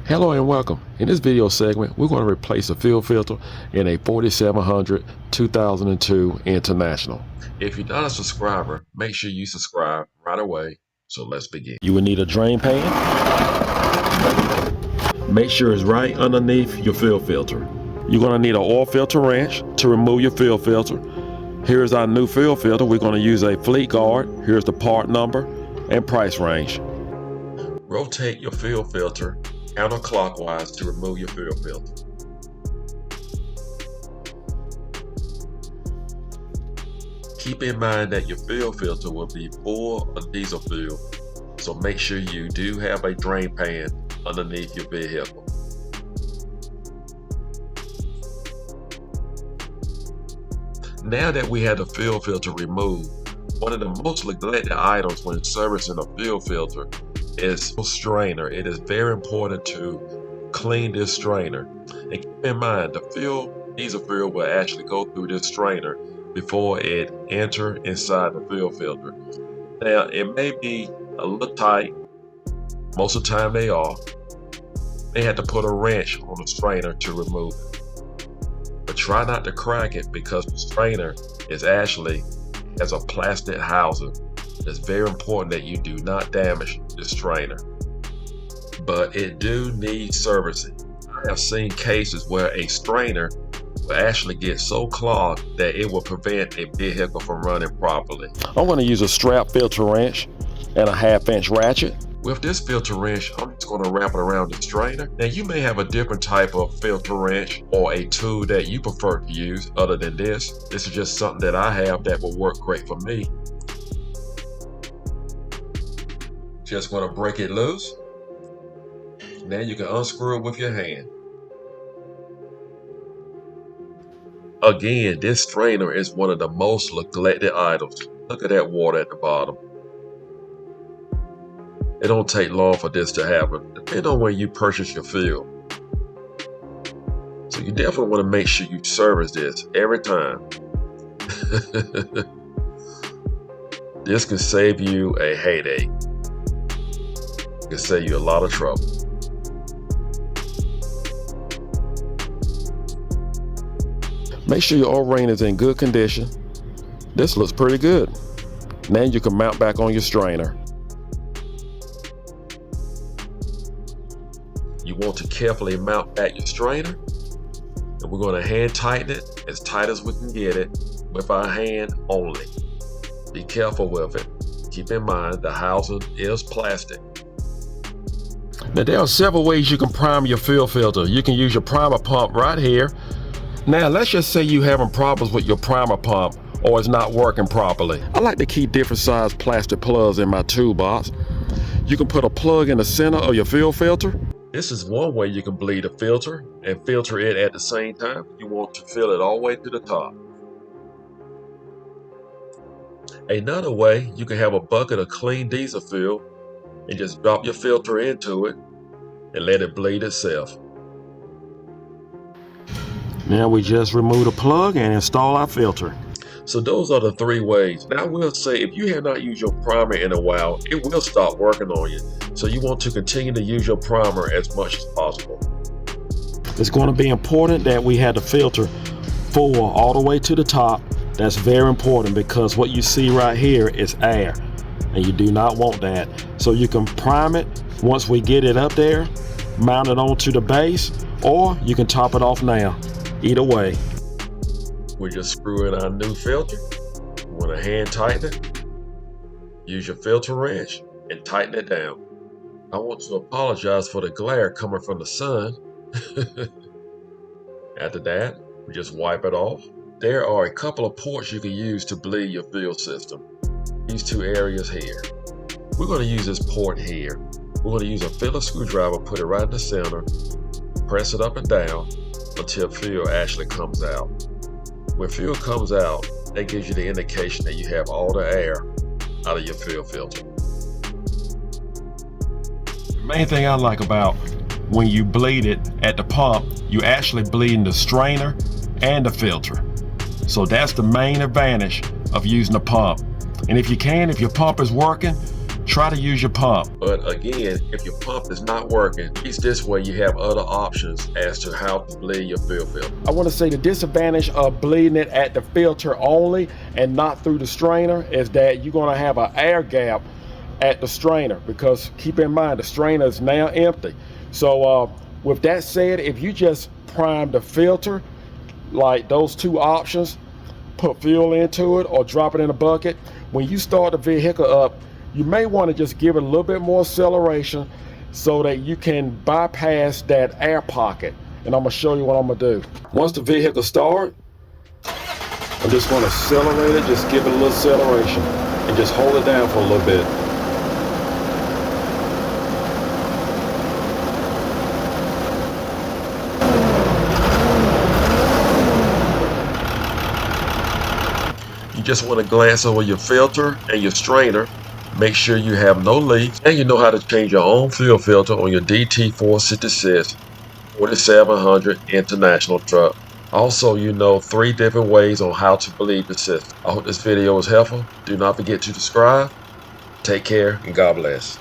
Hello and welcome. In this video segment, we're going to replace a fuel filter in a 4700 2002 International. If you're not a subscriber, make sure you subscribe right away. So let's begin. You will need a drain pan. Make sure it's right underneath your fuel filter. You're going to need an oil filter wrench to remove your fuel filter. Here's our new fuel filter. We're going to use a fleet guard. Here's the part number and price range. Rotate your fuel filter counterclockwise to remove your fuel filter. Keep in mind that your fuel filter will be full of diesel fuel, so make sure you do have a drain pan underneath your vehicle. Now that we have the fuel filter removed, one of the most neglected items when servicing a fuel filter is a strainer. It is very important to clean this strainer. And keep in mind, the diesel fuel will actually go through this strainer before it enters inside the fuel filter. Now, it may be a little tight. Most of the time they are. They had to put a wrench on the strainer to remove it. But try not to crack it, because the strainer is actually has a plastic housing. It's very important that you do not damage the strainer. But it do need servicing. I have seen cases where a strainer will actually get so clogged that it will prevent a vehicle from running properly. I'm going to use a strap filter wrench and a 1/2-inch ratchet. With this filter wrench, I'm just going to wrap it around the strainer. Now, you may have a different type of filter wrench or a tool that you prefer to use other than this. This is just something that I have that will work great for me. Just going to break it loose. Now you can unscrew it with your hand. Again, this strainer is one of the most neglected items. Look at that water at the bottom. It don't take long for this to happen, depending on where you purchase your fuel. So you definitely want to make sure you service this every time. This can save you a headache. It can save you a lot of trouble. Make sure your O-ring is in good condition. This looks pretty good. Now you can mount back on your strainer. You want to carefully mount back your strainer, and we're going to hand tighten it as tight as we can get it with our hand only. Be careful with it. Keep in mind the housing is plastic. Now, there are several ways you can prime your fuel filter. You can use your primer pump right here. Now, let's just say you're having problems with your primer pump or it's not working properly. I like to keep different size plastic plugs in my toolbox. You can put a plug in the center of your fuel filter. This is one way you can bleed a filter and filter it at the same time. You want to fill it all the way to the top. Another way, you can have a bucket of clean diesel fuel and just drop your filter into it and let it bleed itself. Now we just remove the plug and install our filter. So those are the three ways. Now I will say, if you have not used your primer in a while, it will stop working on you. So you want to continue to use your primer as much as possible. It's going to be important that we have the filter full all the way to the top. That's very important, because what you see right here is air, and you do not want that. So you can prime it once we get it up there, mount it onto the base, or you can top it off now. Either way. We just screw in our new filter. You want to hand tighten it. Use your filter wrench and tighten it down. I want to apologize for the glare coming from the sun. After that, we just wipe it off. There are a couple of ports you can use to bleed your fuel system. These two areas here. We're going to use this port here. We're going to use a Phillips screwdriver, put it right in the center, press it up and down until fuel actually comes out. When fuel comes out, that gives you the indication that you have all the air out of your fuel filter. The main thing I like about when you bleed it at the pump, you actually bleeding the strainer and the filter. So that's the main advantage of using the pump. And if you can, if your pump is working, try to use your pump. But again, if your pump is not working, at least this way you have other options as to how to bleed your fill filter. I want to say the disadvantage of bleeding it at the filter only and not through the strainer is that you're going to have an air gap at the strainer, because keep in mind the strainer is now empty. So with that said, if you just prime the filter, like those two options, put fuel into it or drop it in a bucket, when you start the vehicle up, you may want to just give it a little bit more acceleration so that you can bypass that air pocket. And I'm going to show you what I'm going to do. Once the vehicle starts, I'm just going to accelerate it, just give it a little acceleration and just hold it down for a little bit. You just want to glance over your filter and your strainer, make sure you have no leaks, and you know how to change your own fuel filter on your DT466 4700 International truck. Also, you know 3 different ways on how to bleed the system. I hope this video was helpful. Do not forget to subscribe. Take care and God bless.